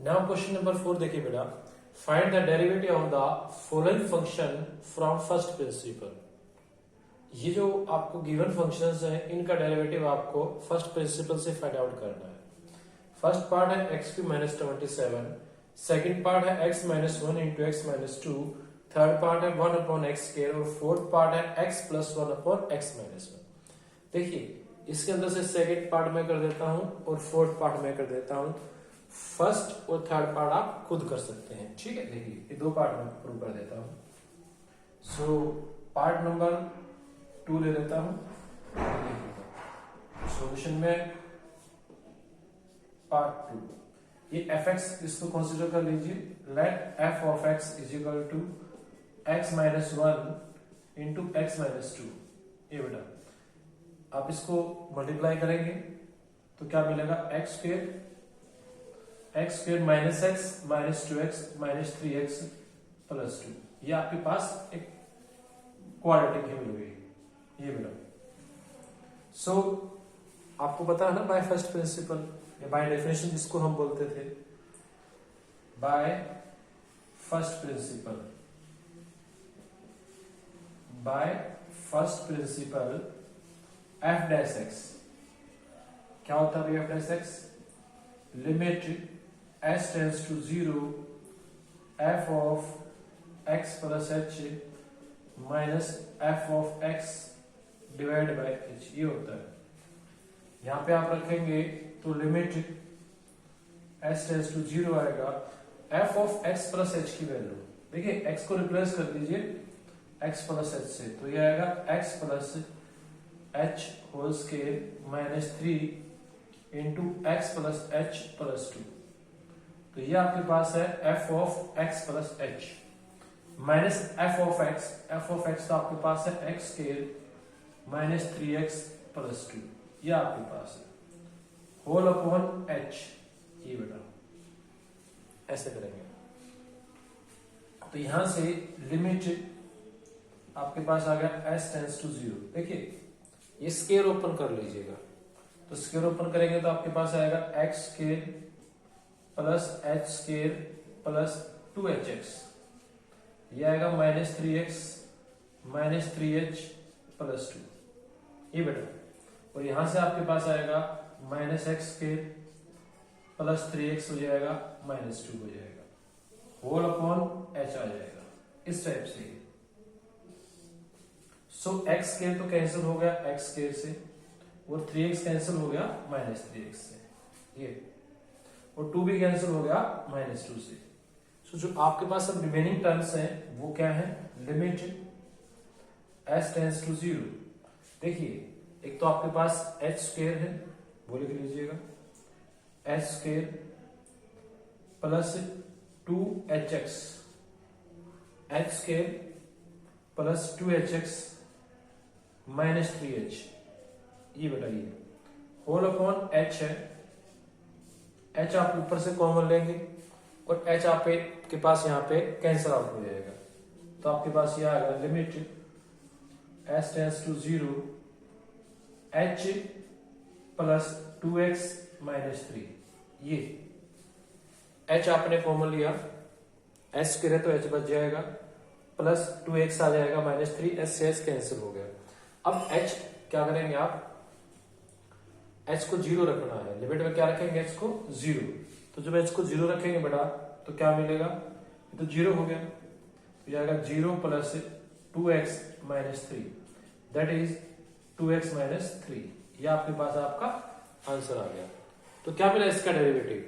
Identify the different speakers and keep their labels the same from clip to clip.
Speaker 1: Now question number 4 देखिए बेटा, find the derivative of the following function from first principle. ये जो आपको गिवन फंक्शंस हैं इनका डेरिवेटिव आपको फर्स्ट प्रिंसिपल से फाइंड आउट करना है। फर्स्ट पार्ट है x cube minus 27, second part है x minus 1 into x minus 2, third part है 1 अपॉन एक्स स्क्वायर और फोर्थ पार्ट है x plus 1 upon x minus 1। देखिए इसके अंदर से सेकेंड पार्ट में कर देता हूं और फोर्थ पार्ट में कर देता हूं। फर्स्ट और थर्ड पार्ट आप खुद कर सकते हैं, ठीक है। देखिए ये दो पार्ट में प्रूव कर देता हूं। सो पार्ट नंबर 2 ले लेता हूं। सॉल्यूशन में पार्ट 2, ये एफ एक्स इसको कंसिडर कर लीजिए। Let f of x is equal to x minus 1 into x minus 2। ये बेटा आप इसको मल्टीप्लाई करेंगे तो क्या मिलेगा, x square minus x minus 2x minus 3x plus 2। ये आपके पास एक क्वाड्रेटिक ही मिल गई। ये बेटा सो आपको पता है ना बाय फर्स्ट प्रिंसिपल या बाय डेफिनेशन जिसको हम बोलते थे, by first principle, by first principle f dash x क्या होता है f dash x, limit s tends to 0 f of x plus h minus f of x divide by h. ये होता है। यहां पे आप रखेंगे तो लिमिट एस टेंड्स टू 0 आएगा, f of x plus h की वैल्यू देखिए, एक्स को रिप्लेस कर दीजिए एक्स प्लस एच से, तो ये आएगा x plus h whole square minus 3 into x plus h plus 2। तो ये आपके पास है f of x plus h minus f of x. F of x तो आपके पास है x square minus 3x plus 2। ये आपके पास है होल अपॉन एच। ये बेटा ऐसे करेंगे तो यहां से लिमिट आपके पास आ गया s टेंड्स टू 0। देखिए ये स्क्वायर ओपन कर लीजिएगा, तो स्क्वायर ओपन करेंगे तो आपके पास आएगा x square plus H square plus 2hx। ये आएगा minus 3x minus 3h plus 2। ये बेटा और यहां से आपके पास आएगा minus x square plus 3x हो जाएगा माइनस 2 हो जाएगा, होल अपॉन h आ जाएगा इस टाइप से। सो एक्स स्क्वायर तो कैंसिल हो गया एक्स स्क्वायर से और 3x कैंसिल हो गया माइनस 3x से, ये और 2 भी कैंसिल हो गया माइनस 2 से। सो जो आपके पास अब रिमेनिंग टर्म्स हैं वो क्या है, लिमिट s टेंड्स टू 0। देखिए एक तो आपके पास h स्क्वायर है वो लिख लीजिएगा, h square plus 2hx, h square plus 2hx minus 3h। ये बताइए होल अपॉन h है, h आप ऊपर से कॉमन लेंगे और h आपके पास यहाँ पे कैंसिल आउट हो जाएगा, तो आपके पास ये आएगा limit s tends to 0 h plus 2x minus 3। ये h आपने कॉमन लिया, s के रहे तो h बच जाएगा प्लस 2x आ जाएगा माइनस 3, s से s कैंसिल हो गया। अब h क्या करेंगे आप, h को 0 रखना है, लिमिट में क्या रखेंगे h को 0। तो जब h को 0 रखेंगे बेटा तो क्या मिलेगा, तो 0 हो गया, तो जाएगा 0 plus 2x minus 3 that is 2x minus 3। ये आपके पास आपका आंसर आ गया। तो क्या मिला इसका डेरिवेटिव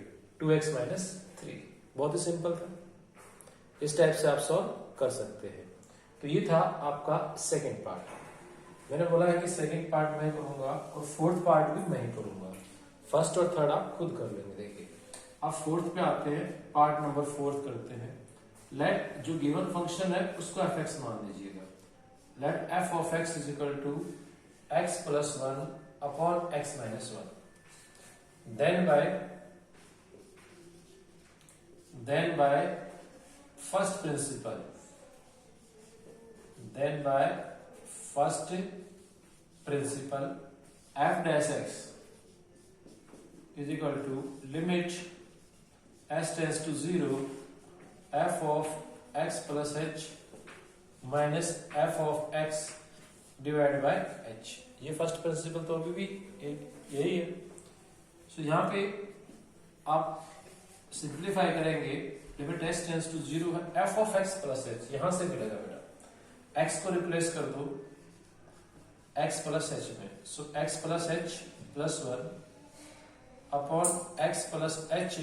Speaker 1: 2x माइनस 3। बहुत ही सिंपल था, इस टाइप से आप सॉल्व कर सकते हैं। तो ये था आपका सेकेंड पार्ट। मैंने बोला है कि सेकंड पार्ट मैं करूंगा और फोर्थ पार्ट भी मैं ही करूंगा, फर्स्ट और थर्ड आप खुद कर लेंगे। देखिए आप फोर्थ पे आते हैं, पार्ट नंबर 4 करते हैं। लेट जो गिवन फंक्शन है उसको एफ एक्स मान लीजिएगा। Let f of x is equal to x plus 1 upon x minus 1। Then by first principle, then by first principle f dash x is equal to limit s tends to 0 f of x plus h minus f of x divide by h। ये first principle तो अभी भी यही है। सो यहाँ पे आप simplify करेंगे, लिमिट s टेंस टू 0 है f of x plus h, यहां से मिलेगा बेटा x को रिप्लेस कर दो x प्लस h में। सो x plus h plus 1 upon x plus h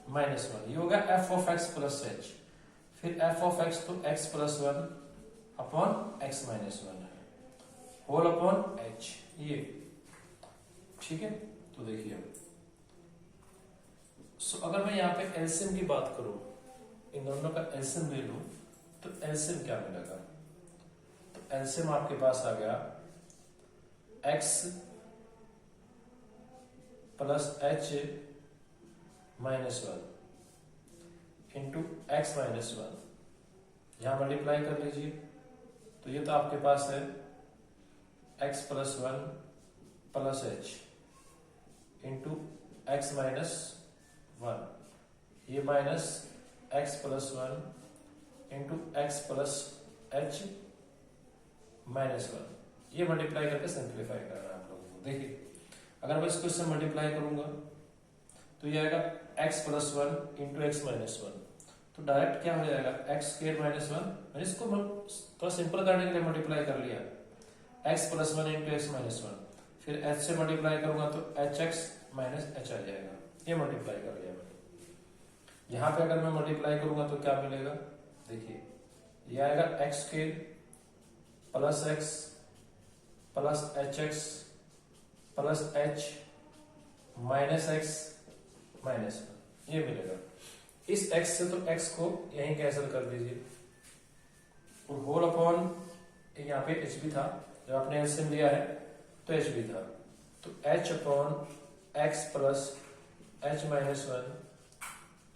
Speaker 1: minus 1, ये होगा f of x plus h। फिर f ऑफ x तो x plus 1 upon x minus 1 है, होल अपॉन h, ये ठीक है। तो देखिए सो अगर मैं यहाँ पे एलसीएम की बात करूं, इन दोनों का एलसीएम ले लूं तो एलसीएम क्या मिलेगा? तो एलसीएम आपके पास आ गया x plus h minus 1 into x minus 1, यहां मल्टीप्लाई कर लीजिए। तो ये तो आपके पास है x plus 1 plus h into x minus 1, ये minus x plus 1 into x plus h minus 1, ये मल्टीप्लाई करके सिंप्लीफाई करना है आप लोगों को। देखिए अगर मैं इसको इससे मल्टीप्लाई करूंगा तो ये आएगा x plus 1 into x minus 1, तो डायरेक्ट क्या हो जाएगा x स्क्वायर माइनस 1, मैंने इसको थोड़ा सिंपल करने के लिए मल्टीप्लाई कर लिया, x plus 1 into x minus 1, फिर h से मल्टीप्लाई करूंगा तो hx माइनस h आ जाएगा, ये मल्टीप्लाई कर लिया मैंने। यहां पे अगर मैं मल्टीप्लाई करूंगा तो क्या मिलेगा? देखिए ये आएगा x square plus x plus hx plus h minus x minus 1, ये मिलेगा। इस x से तो x को यहीं कैंसिल कर दीजिए, और होल अपॉन यहाँ पे h भी था, जब आपने एलसीएम लिया है तो h भी था, तो h upon x plus h minus 1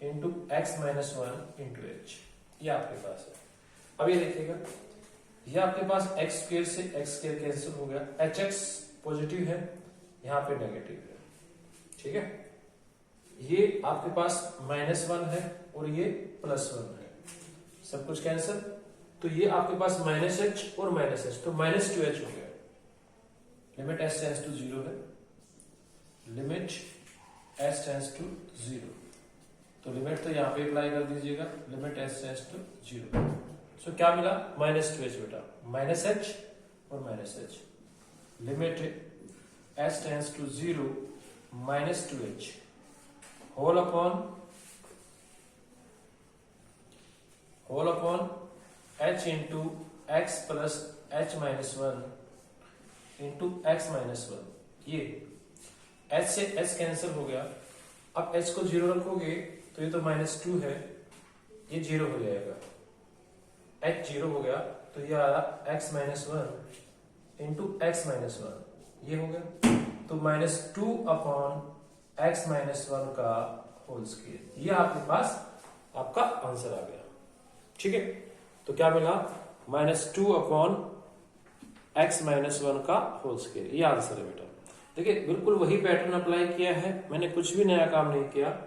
Speaker 1: into x minus 1 into h, ये आपके पास है। अब ये देखिएगा, ये आपके पास x स्क्वायर से x स्क्वायर कैंसिल हो गया, hx पॉजिटिव है, यहाँ पे नेगेटिव है, ठीक है। ये आपके पास माइनस 1 है और ये प्लस 1 है, सब कुछ कैंसिल, तो ये आपके पास माइनस h और माइनस h, तो माइनस 2h हो गया। लिमिट s टेंस टू 0 है, लिमिट s टेंस टू 0, तो लिमिट तो यहाँ पे अप्लाई कर दीजिएगा, limit s tends to 0। So क्या मिला? माइनस 2h बेटा, माइनस h और minus h, limit s tends to 0 minus 2h whole upon h into x plus h minus 1 into x minus 1, ये h से h कैंसिल हो गया। अब h को 0 रखोगे तो ये तो माइनस 2 है, ये 0 हो जाएगा, h 0 हो गया, तो ये आ रहा x minus 1 into x minus 1, ये हो गया, तो माइनस 2 अपॉन x माइनस 1 का होल स्क्वायर, ये आपके पास आपका आंसर आ गया, ठीक है। तो क्या मिला? माइनस 2 अपॉन x माइनस 1 का होल स्क्वायर, ये आंसर है बेटा। देखिए बिल्कुल वही पैटर्न अप्लाई किया है, मैंने कुछ भी नया काम नहीं किया।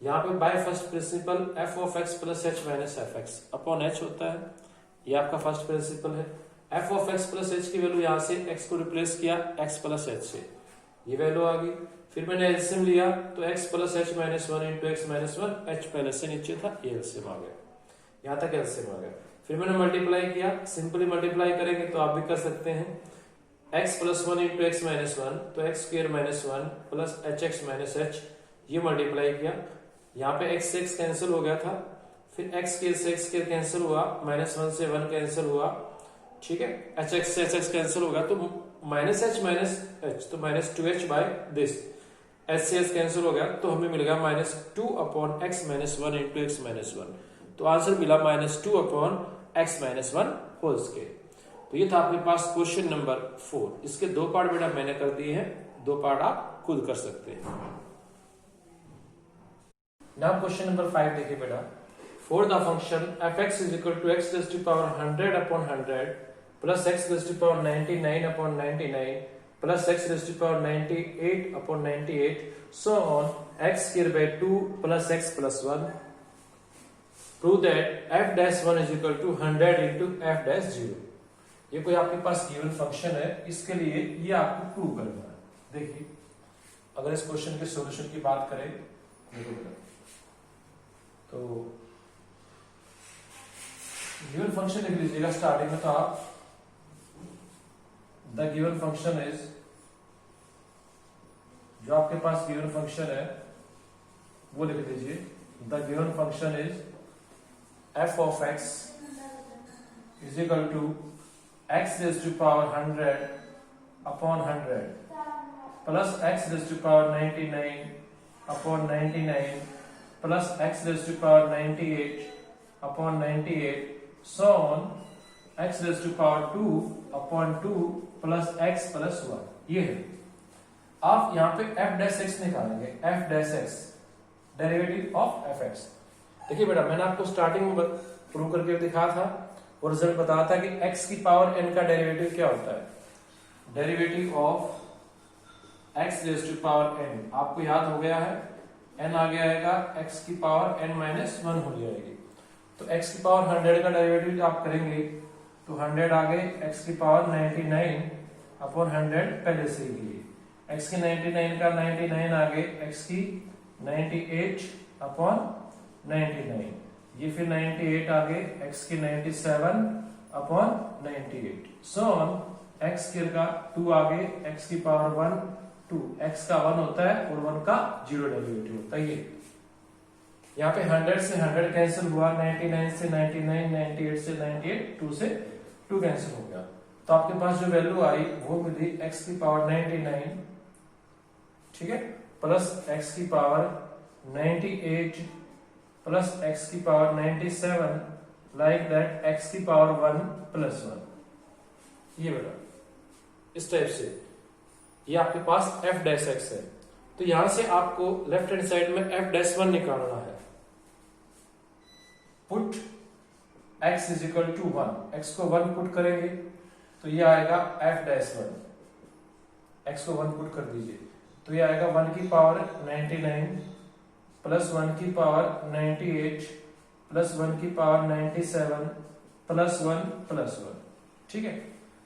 Speaker 1: यहाँ पे bye first principle f of x plus h minus F x upon h होता है, ये आपका फर्स्ट प्रिंसिपल है। f of x plus h की वैल्यू यहाँ से x को रिप्लेस किया x प्लस h से, ये वैल्यू आ गई। फिर मैंने एलसीएम लिया तो x plus h minus 1 into x minus 1, h पहले से नीचे था, ये एलसीएम आ गया, यहाँ तक एलसीएम आ गया। फिर मैंने मल्टीप्लाई किया, सिंपली मल्टीप्लाई करेंगे तो आप भी कर सकते हैं, x plus 1 into x minus 1, तो x square minus 1 plus H x minus H, ये मल्टीप्लाई किया, यहाँ पे x से x कैंसिल हो गया था, फिर x स्क्वायर से x स्क्वायर कैंसिल हुआ, माइनस 1 से 1 कैंसिल हुआ, ठीक है, एच एक्स से एच एक्स कैंसिल होगा तो माइनस h, तो minus 2h by this, h से एच कैंसिल हो गया तो हमें मिलेगा minus 2 upon x minus 1 into x minus 1, तो आंसर मिला minus 2 upon x minus 1 whole square. तो ये था आपके पास क्वेश्चन नंबर 4। इसके 2 पार्ट बेटा मैंने कर दिए हैं, 2 पार्ट आप खुद कर सकते हैं। नाउ क्वेश्चन नंबर 5 देखिए बेटा, for the function f(x) is equal to x raise to power 100 upon 100 plus x raise to power 99 upon 99 plus x raised to power 98 upon 98 so on x square by 2 plus x plus 1. Prove that f dash 1 is equal to 100 into f dash 0. ये कोई आपके पास given function है, इसके लिए ये आपको prove करना है। देखिए अगर इस क्वेश्चन के सॉल्यूशन की बात करें तो गिवन फंक्शन लिख लीजिएगा स्टार्टिंग में। तो आप द गिवन फंक्शन इज, जो आपके पास गिवन फंक्शन है वो लिख लीजिए। The given function is f of x is equal to x raised to power 100 upon 100 plus x raised to power 99 upon 99 plus x raised to power 98 upon 98 so on x raised to power 2 upon 2 plus x plus 1। ये है। आप यहाँ पे f dash x निकालेंगे, f dash x derivative of F x. देखिए बेटा मैंने आपको स्टार्टिंग में प्रूव करके दिखाया था और रिजल्ट बताया था कि x की पावर n का डेरिवेटिव क्या होता है, derivative of x raise to power n। आपको याद हो गया है, n आगे आएगा x की पावर n माइनस 1 हो जाएगी। तो x की पावर 100 का डेरिवेटिव आप करेंगे तो 100 आगे x की पावर 99 अपॉन 100 पहले से ही लिए, x की 99 का 99 आगे x की 98 अपॉन 99, ये फिर 98 आगे x की 97 अपॉन 98 सो ऑन x का 2 आगे x की पावर 1 2, x का 1 होता है और 1 का 0 डेरिवेटिव होता है। ये यहाँ पे 100 से 100 कैंसिल हुआ, 99 से 99, 98 से 98, 2 से 2 कैंसिल हो गया। तो आपके पास जो वैल्यू आई वो मिली x की पावर 99, ठीक है, प्लस x की पावर 98 प्लस x की पावर 97 लाइक दैट x की पावर 1 प्लस 1। ये बेटा इस टाइप से ये आपके पास f डैश x है। तो यहां से आपको लेफ्ट हैंड साइड में f डैश 1 निकालना है। Put x is equal to 1, x को 1 पुट करेंगे तो ये आएगा f डैश 1, x को 1 पुट कर दीजिए तो ये आएगा 1 की पावर 99 प्लस 1 की पावर 98 प्लस 1 की पावर 97 प्लस 1 प्लस 1, ठीक है।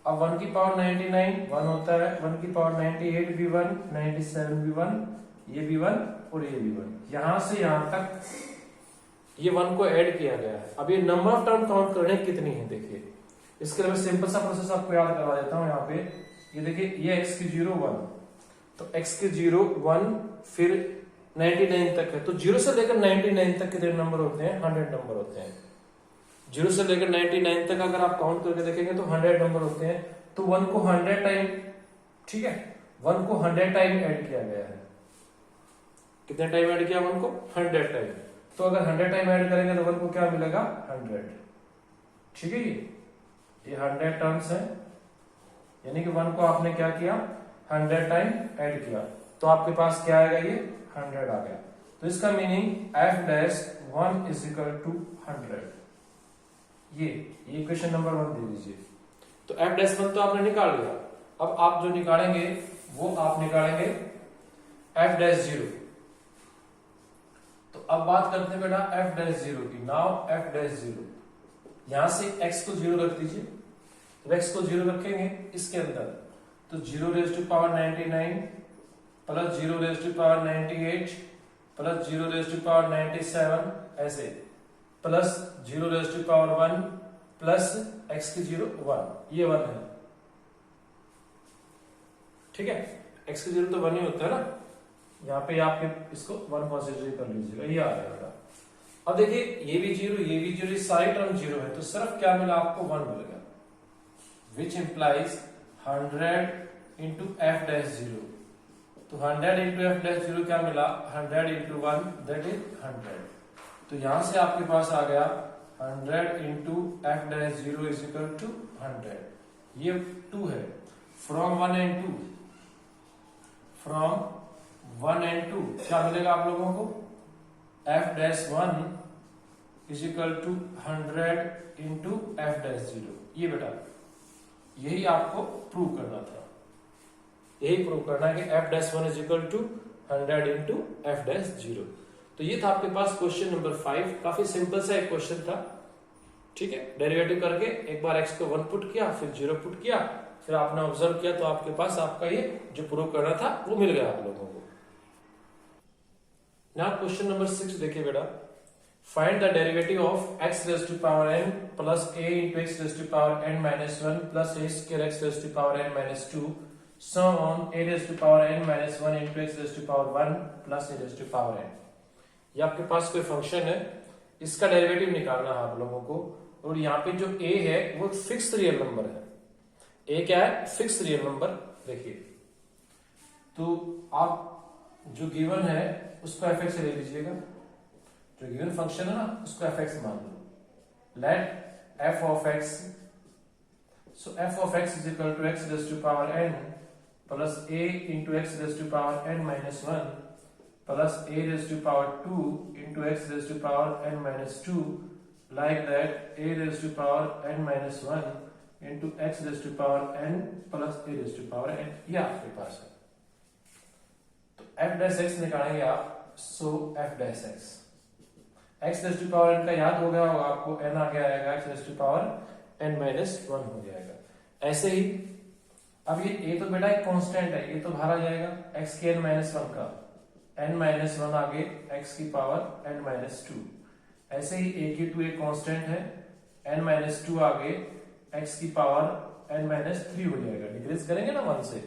Speaker 1: अब 1 की पावर 99 1 होता है, 1 की पावर 98 भी 1, 97 भी 1, ये भी 1 और ये भी 1। यहां से यहां तक ये 1 को ऐड किया गया है। अब ये नंबर ऑफ टर्म काउंट करने कितनी है देखिए, इसके लिए मैं सिंपल सा प्रोसेस आपको याद करवा देता हूं। यहाँ पे ये देखिए ये x की 0 1, तो x की 0 1 फिर 99 तक है, तो 0 से लेकर 99 तक कितने नंबर होते हैं, 100 नंबर होते हैं। 0 से लेकर 99 तक अगर आप काउंट करके देखेंगे तो 100 नंबर होते हैं। तो 1 को 100 टाइम, ठीक है, 1 को 100 टाइम ऐड किया गया है। कितने टाइम ऐड किया 1 को, 100 टाइम। तो अगर 100 टाइम ऐड करेंगे तो 1 को क्या मिलेगा 100, ठीक है। ये 100 टर्म्स है, यानी कि 1 को आपने क्या किया 100 टाइम ऐड किया तो आपके पास क्या आएगा, ये 100 आ गया। तो इसका meaning f dash 1 is equal to 100। ये इक्वेशन नंबर 1 दे दीजिए। तो f डैश 1 तो आपने निकाल लिया। अब आप जो निकालेंगे वो आप निकालेंगे f डैश 0। तो अब बात करते हैं बेटा f डैश 0 की। नाउ f डैश 0, यहां से x को 0 रख दीजिए। तो x को 0 रखेंगे इसके अंदर तो 0 raise to power 99 plus 0 raise to power 98 plus 0 raise to power 97 ऐसे plus 0 raise to power 1 plus x की 0 1, ये 1 है, ठीक है। x की 0 तो 1 ही होता है ना, यहाँ पे आपके इसको 1 कंसीडर कर लीजिएगा, ये आ जाएगा। अब देखिए ये भी 0 ये भी 0, सारी टर्म 0 है तो सिर्फ क्या मिला आपको 1 मिल गया, which implies 100 into f dash 0। तो 100 इंटू एफ डैश 0 क्या मिला 100 इंटू 1 दैट इज 100। तो यहां से आपके पास आ गया 100 into f dash 0 is equal to 100। ये 2 है, फ्रॉम 1 एंड 2, फ्रॉम 1 एंड 2 क्या मिलेगा आप लोगों को, f dash 1 is equal to 100 into f dash 0। ये बेटा यही आपको प्रूव करना था। यही प्रूव करना है कि f dash 1 is equal to 100 into f dash 0। तो ये था आपके पास क्वेश्चन नंबर 5। काफी सिंपल सा एक क्वेश्चन था, ठीक है। डेरिवेटिव करके एक बार x को 1 पुट किया, फिर 0 पुट किया, फिर आपने ऑब्जर्व किया, तो आपके पास आपका ये जो प्रूव करना था वो मिल गया आप लोगों को। नाउ क्वेश्चन नंबर 6 देखिए बेटा, find the derivative of x raise to power n plus a into x raise to power n minus 1 plus a square x raise to power n minus 2 so on a raise to power n minus 1 into x raise to power 1 plus a raise to power n। ये आपके पास कोई function है, इसका derivative निकालना है आप लोगों को। और यहाँ पे जो a है वो फिक्स रियल नंबर है। a क्या है? Fix real number. देखिए, तो आप जो गिवन है उसको fx ले लीजिएगा, जो गिवन फंक्शन है ना उसको fx मान लो। Let f of x, so f of x is equal to x raise to power n plus a into x raise to power n minus 1 plus a raise to power 2 into x raise to power n minus 2, like that a raised to power n minus 1 into x raised to power n plus a raised to power n, ये आपके पास है। तो f dash x निकालेंगे आप, so f dash x, x raised to power n का याद हो गया होगा आपको, n आगे आएगा, x raised to power n minus 1 हो जाएगा। ऐसे ही अब ये a तो बेटा एक कांस्टेंट है, ये तो बाहर आ जाएगा, x के n minus 1 का n minus 1 आगे x की पावर n minus 2। ऐसे ही a की 2 एक कांस्टेंट है, n माइनस 2 आगे x की पावर n माइनस 3 हो जाएगा, डिक्रीज करेंगे ना 1 से।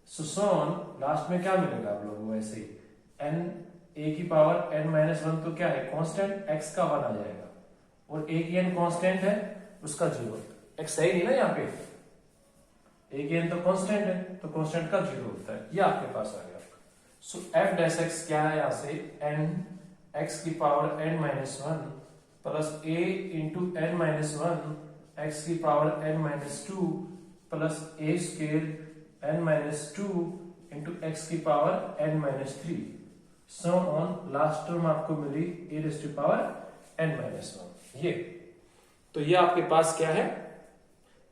Speaker 1: सो ऑन लास्ट में क्या मिलेगा आप लोगों को? ऐसे ही n a की पावर n माइनस 1 तो क्या है? कांस्टेंट, x का 1 आ जाएगा, और a की n कांस्टेंट है उसका 0। x है ही नहीं ना यहाँ पे, a की n तो कांस्टेंट है, तो कांस्टेंट का 0 होता है। ये आपके पास आ गया। सो f डैश x क्या है? यहाँ से n x की power n minus 1 plus a into n minus 1 x की power n minus 2 plus a square n minus 2 into x की power n minus 3, so on last term आपको मिली a raise to power n minus 1। ये तो ये आपके पास क्या है?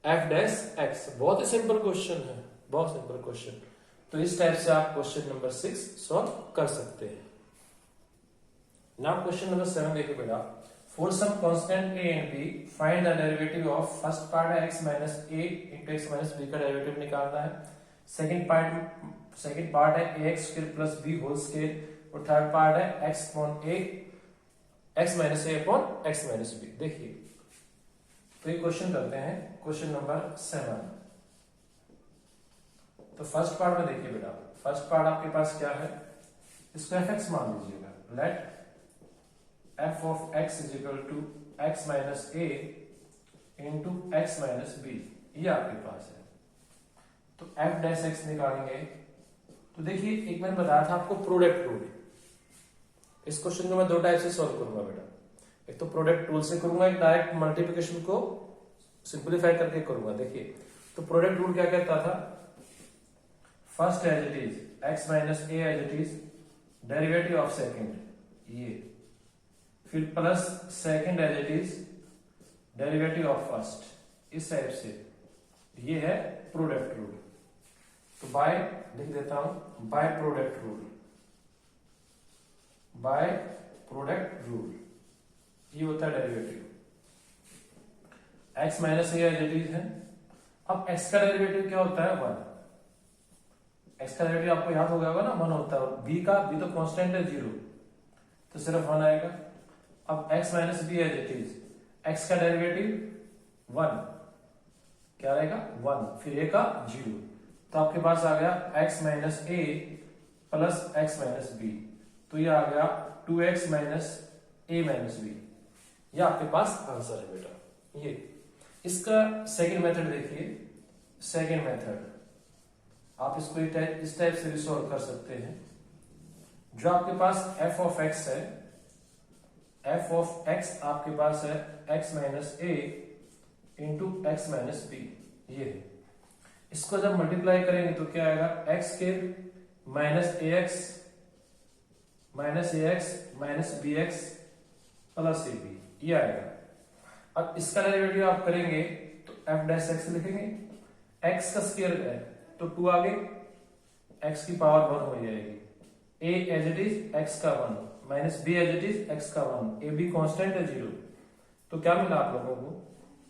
Speaker 1: f dash x। बहुत ही सिंपल क्वेश्चन है, बहुत सिंपल क्वेश्चन। तो इस टाइप से आप क्वेश्चन नंबर 6 सॉल्व कर सकते हैं। नाउ क्वेश्चन नंबर 7 देखिए बेटा, for some constant a and b find the derivative of, first part है x minus a into x minus b का डेरिवेटिव निकालना है। सेकंड पार्ट है ax square plus b whole square, और third part है x upon a, x minus a upon x minus b। देखिए, तो ये क्वेश्चन करते हैं, क्वेश्चन नंबर 7। तो फर्स्ट पार्ट में देखिए बेटा, फर्स्ट पार्ट आपके पास क्या है? इसको fx मान लीजिएगा। Let f of x is equal to x minus a into x minus b, ये आपके पास है। तो f डैश x निकालेंगे, तो देखिए एक मैंने बताया था आपको प्रोडक्ट रूल। इस क्वेश्चन को मैं दो टाइप से सॉल्व करूंगा बेटा, एक तो प्रोडक्ट रूल से करूंगा, एक डायरेक्ट मल्टीप्लिकेशन को सिंप्लीफाई करके करूंगा। देखिए, तो प्रोडक्ट रूल क्या कहता था? First as it is x minus a as it is, derivative of second ये, फिर plus second as it is derivative of first, इस टाइप से। ये है प्रोडक्ट रूल। तो बाय लिख देता हूं, by product rule, by product rule ये होता है derivative. x minus a as it is है। अब x का डेरिवेटिव क्या होता है? 1। x का डेरिवेटिव आपको याद हो गया होगा ना, 1 होता है। और b का, b तो कांस्टेंट है 0, तो सिर्फ 1 आएगा। अब x minus b as it is, x का डेरिवेटिव 1 क्या रहेगा? 1, फिर a का 0, तो आपके पास आ गया x minus a plus x minus b, तो ये आ गया 2x minus a minus b. ये आपके पास आंसर है बेटा। ये इसका सेकंड मेथड देखिए, सेकंड मेथड आप इसको इस टाइप से भी सॉल्व कर सकते हैं। जो आपके पास f ऑफ x है, f ऑफ x आपके पास है x minus a into x minus b, ये है। इसको जब मल्टीप्लाई करेंगे तो क्या आएगा? x के minus a x minus b x plus a b, ये आएगा। अब इसका डेरिवेटिव आप करेंगे तो f डैश x लिखेंगे, x का स्क्वायर है तो 2 आगे x की पावर 1 हो जाएगी, a as it is x का 1 minus b as it is x का 1, a b कांस्टेंट है 0, तो क्या मिला आप लोगों को,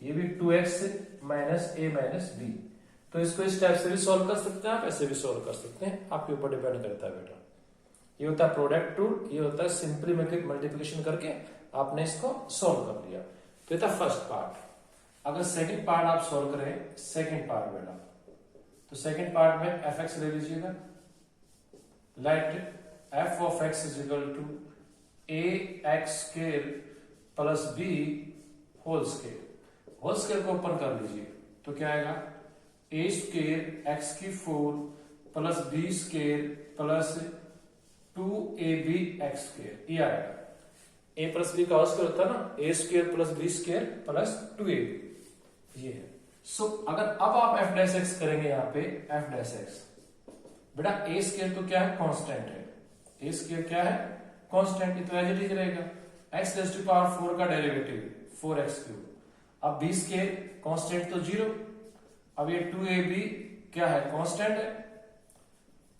Speaker 1: ये भी 2x minus a minus b। तो इसको इस टाइप से भी सॉल्व कर सकते हैं आप, ऐसे भी सॉल्व कर सकते हैं, आपके ऊपर डिपेंड करता है बेटा। ये होता है प्रोडक्ट रूल, ये होता है सिंपली मल्टीप्लिकेशन करके आपने इसको सॉल्व कर लिया। तो ये था फर्स्ट पार्ट। अगर सेकंड पार्ट आप सॉल्व करें, सेकंड पार्ट बेटा, तो सेकंड पार्ट में fx ले लीजिएगा, let f of x is equal to ax square plus b whole square. Whole square को ओपन कर लीजिए, तो क्या आएगा, a स्क्वायर x की 4 plus b square plus 2ab x square, ये आएगा। a प्लस b का होल स्क्वायर होता है ना, a square plus b square plus 2ab, ये है। सो अगर अब आप f डैश x करेंगे यहाँ पे f डैश x, बेटा a स्क्वायर तो क्या है, कांस्टेंट है, a स्क्वायर क्या है, कांस्टेंट, ये तो एज इट इज रहेगा। x रेज़ टू पावर 4 का डेरिवेटिव 4x क्यूब, अब b स्क्वायर कांस्टेंट तो 0, अब ये 2ab क्या है, कांस्टेंट है,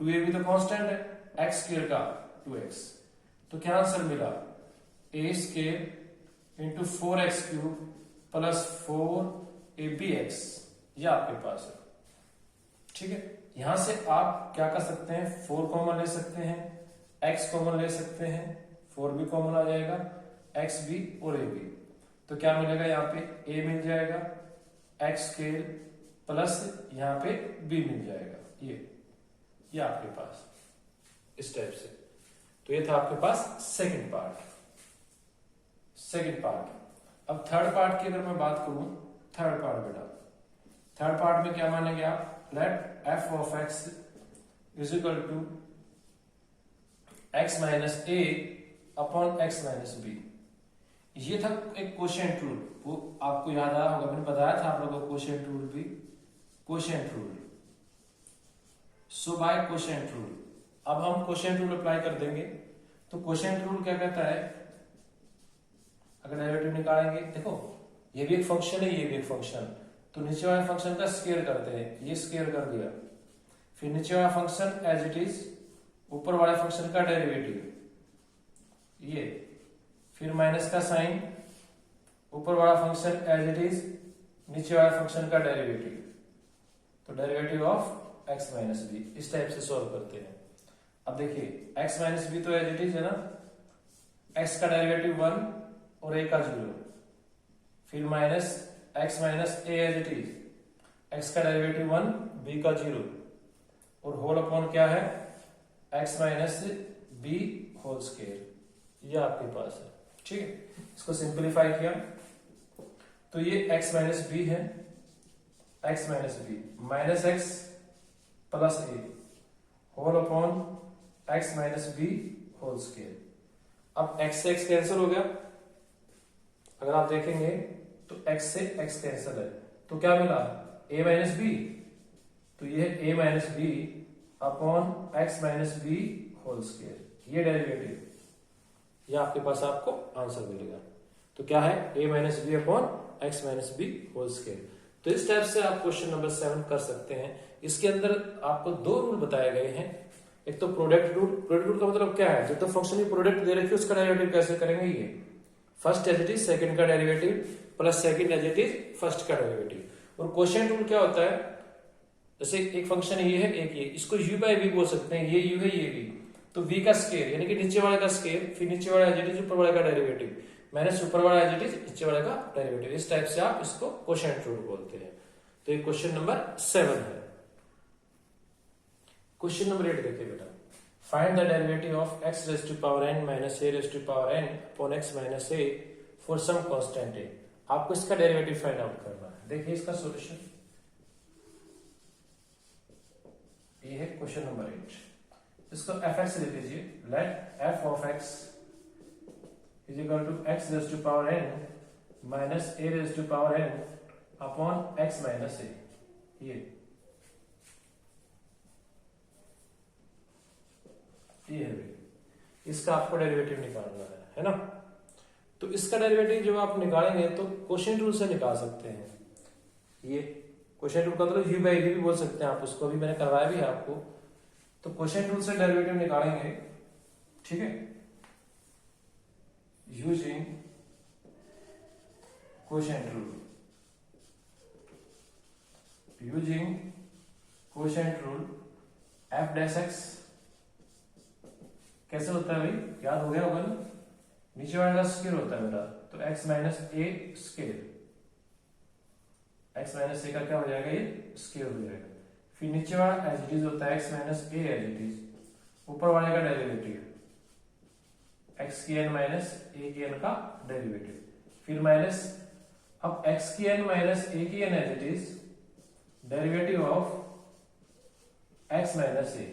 Speaker 1: 2ab तो कांस्टेंट है, x स्क्वायर का 2x, तो क्या आंसर मिला, a square into 4x cube plus 4abx, ये आपके पास है। ठीक है, यहां से आप क्या कर सकते हैं, 4 कॉमन ले सकते हैं, x कॉमन ले सकते हैं, 4 भी कॉमन आ जाएगा, x भी और a भी, तो क्या मिलेगा, यहाँ पे a मिल जाएगा, x स्क्वायर प्लस यहाँ पे b मिल जाएगा, ये आपके पास इस टाइप से। तो ये था आपके पास सेकंड पार्ट। अब थर्ड पार्ट की अगर मैं बात करूं, थर्ड पार्ट बेटा, थर्ड पार्ट में क्या मानेंगे आप, let f of x is equal to x minus a upon x minus b। ये था एक कोशेंट रूल, वो आपको याद आया होगा, मैंने बताया था आप लोगों को कोशेंट रूल भी, कोशेंट रूल। सो बाय कोशेंट रूल, अब हम कोशेंट रूल अप्लाई कर देंगे। तो कोशेंट रूल क्या कहता है, अगर डेरिवेटिव निकालेंगे, देखो ये भी एक फंक्शन है, ये भी एक फंक्शन, तो नीचे वाले फंक्शन का स्क्वायर करते हैं, ये स्क्वायर कर दिया, फिर नीचे वाला फंक्शन एज इट इज, ऊपर वाले फंक्शन का डेरिवेटिव ये, फिर माइनस का साइन, ऊपर वाला फंक्शन एज इट इज, नीचे वाले फंक्शन का डेरिवेटिव, तो derivative of x minus b, इस टाइप से सॉल्व करते हैं। अब देखिए x माइनस बी तो एज इट इज है ना, x का डेरिवेटिव 1 और a का 0, फिर minus x minus a as it is, x का डेरिवेटिव 1 b का 0 और होल अपॉन क्या है, x minus b whole square, ये आपके पास है। ठीक है, इसको सिंप्लीफाई किया तो ये x माइनस बी है, x minus b minus x plus a whole upon x minus b whole square. अब x से x कैंसिल हो गया, अगर आप देखेंगे तो x से x कैंसिल है, तो क्या मिला, a माइनस बी, तो ये a minus b upon x minus b whole square, ये डेरिवेटिव, ये आपके पास आपको आंसर मिलेगा। तो क्या है, a minus b upon x minus b whole square. तो इस टाइप से आप क्वेश्चन नंबर 7 कर सकते हैं। इसके अंदर आपको 2 रूल बताए गए हैं, एक तो प्रोडक्ट रूल, प्रोडक्ट रूल का मतलब क्या है, जब तो फंक्शन की प्रोडक्ट दे रखी है उसका डेरिवेटिव कैसे करेंगे, ये first as it is second का derivative plus second as it is first का डेरिवेटिव। और क्वोशिएंट रूल क्या होता है, जैसे एक फंक्शन ये है, एक ये, इसको u बाय v बोल सकते हैं, ये u है ये v, तो v का स्क्वायर यानी कि नीचे वाले का स्क्वायर, फिर नीचे वाला एज इट इज ऊपर वाले का डेरिवेटिव, माइनस ऊपर वाला एज इट इज नीचे वाले का डेरिवेटिव, इस टाइप से आप इसको क्वोशिएंट रूल बोलते हैं। तो ये क्वेश्चन नंबर 7 है। क्वेश्चन नंबर 8 देखिए बेटा, find the derivative of x raise to power n minus a raise to power n upon x minus a for some constant a। आपको इसका डेरिवेटिव फाइंड आउट करना है। देखिए इसका सॉल्यूशन, ये है क्वेश्चन नंबर 8। इसको fx ले लीजिए, let f of x is equal to x raise to power n minus a raise to power n upon x minus a, ये है, इसका आपको डेरिवेटिव निकालना है ना। तो इसका डेरिवेटिव जब आप निकालेंगे तो क्वोशिएंट रूल से निकाल सकते हैं। ये क्वोशिएंट रूल का मतलब u बाई v भी बोल सकते हैं आप उसको, अभी मैंने करवाया भी है आपको। तो क्वोशिएंट रूल से डेरिवेटिव निकालेंगे, ठीक है, using quotient rule. Using quotient rule F dash x कैसे होता है भाई, याद हो गया होगा ना, नीचे वाला स्केयर होता है बेटा, तो एक्स माइनस ए स्केयर, एक्स माइनस ए का क्या हो जाएगा, ये स्केयर हो जाएगा। फिर नीचे वाला एज इट इज होता है x minus a as it is, ऊपर वाले का डेरिवेटिव एक्स की एन माइनस ए की एन का डेरिवेटिव, फिर माइनस, अब एक्स की एन माइनस ए की n as it is derivative of x minus a,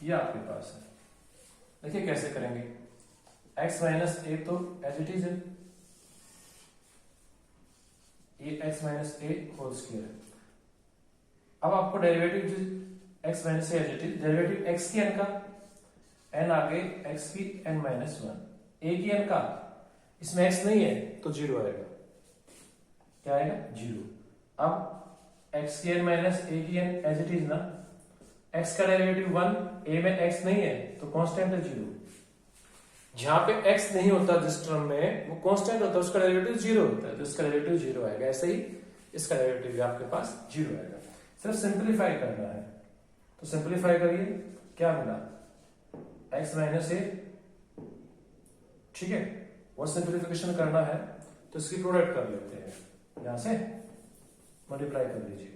Speaker 1: ये आपके पास है। देखिए कैसे करेंगे, x माइनस ए तो एज इट इज है, ये x minus a whole square है। अब आपको derivative x minus a as it is, derivative x की n का, n आगे x की n माइनस वन, a की n का, इसमें x नहीं है तो जीरो आएगा, क्या आएगा, जीरो। अब x की n माइनस a की n एज इट इज ना, x का डेरिवेटिव वन, a में x नहीं है तो कांस्टेंट है जीरो। जहां पे x नहीं होता जिस टर्म में, वो कांस्टेंट होता है, उसका डेरिवेटिव जीरो होता है, तो इसका डेरिवेटिव जीरो आएगा। ऐसे ही इसका डेरिवेटिव भी आपके पास जीरो आएगा। सिर्फ सिंपलीफाई करना है, तो सिंपलीफाई करिए, क्या मिला, x माइनस ए, ठीक है, और सिंपलीफिकेशन करना है तो इसकी प्रोडक्ट कर लेते हैं, यहां से मल्टीप्लाई कर लीजिए,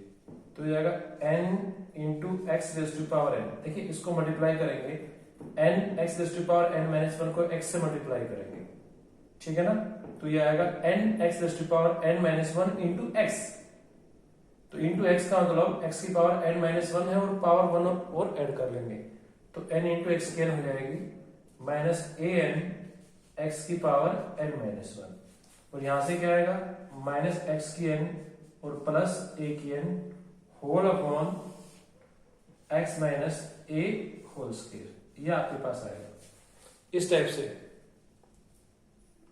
Speaker 1: तो जाएगा n into x raise to power n। देखिए इसको मल्टीप्लाई करेंगे, n x raise to power n minus one को x से मल्टीप्लाई करेंगे, ठीक है ना, तो ये आएगा n x raise to power n minus one into x, तो इंटू एक्स का मतलब x की पावर n माइनस वन है और पावर वन और ऐड कर लेंगे, तो n इंटू एक्स की n हो जाएगी माइनस ए एन एक्स की पावर n माइनस वन, और यहां से क्या आएगा, माइनस एक्स की n और प्लस ए की n whole upon x minus a whole square, ये आपके पास आएगा इस टाइप से,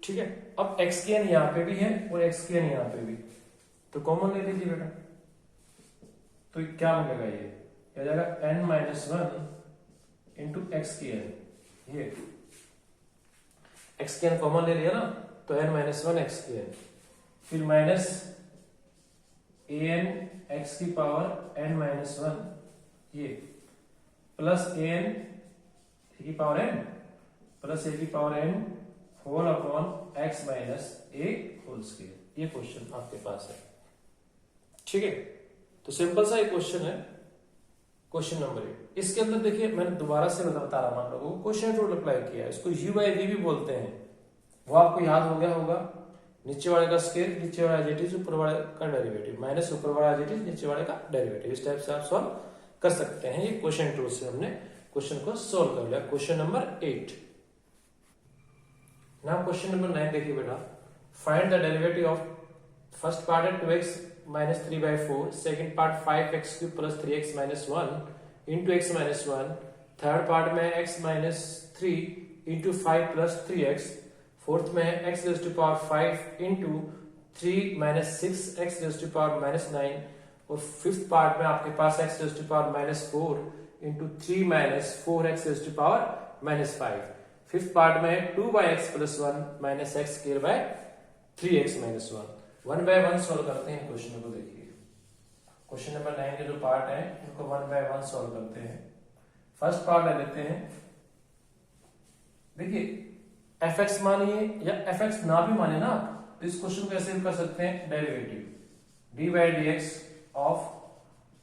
Speaker 1: ठीक है। अब x की n यहां पे भी है और x की n यहां पे भी, तो कॉमन ले लीजिए बेटा, तो क्या मिलेगा, ये जाएगा n minus one into x की n, ये x की n कॉमन ले लिया ना, तो n माइनस वन एक्स की n, फिर माइनस ए एन एक्स की पावर n माइनस वन, ये प्लस ए एन की पावर n प्लस ए की power n whole upon x minus a whole square, ये क्वेश्चन आपके पास है, ठीक है। तो सिंपल सा एक क्वेश्चन है, क्वेश्चन नंबर 8। इसके अंदर देखिए मैंने दोबारा से बता रहा हूं आप लोगों को, क्वेश्चन रूल अप्लाई किया है, इसको u बाई v भी बोलते हैं, वो आपको याद हो गया होगा, नीचे वाले का स्क्वायर, नीचे वाला एज ऊपर वाले का डेरिवेटिव, माइनस ऊपर वाला एज नीचे वाले का डेरिवेटिव, इस टाइप से आप सॉल्व कर सकते हैं। ये क्वेश्चन रूल से हमने क्वेश्चन को सोल्व कर लिया, question number 8। Now question number 9 देखिए बेटा, find the derivative of first part है 2x minus 3/4, second part 5x cube plus 3x minus 1 into x minus 1, third part में x minus 3 into 5 plus 3x, fourth में x raise to power 5 into 3 minus 6 x raise to power minus 9, और fifth part में आपके पास x raise to power minus 4 into 3 minus 4x raise to power minus 5, fifth part में 2/x plus 1 minus x square by 3x minus 1। One by one solve करते हैं question को। देखिए question number 9 के जो पार्ट है इनको वन बाय वन सॉल्व करते हैं। फर्स्ट पार्ट ले लेते हैं, देखिए fx मानिए या fx ना भी माने ना आप, तो इस क्वेश्चन को ऐसे भी कर सकते हैं, derivative dy dx of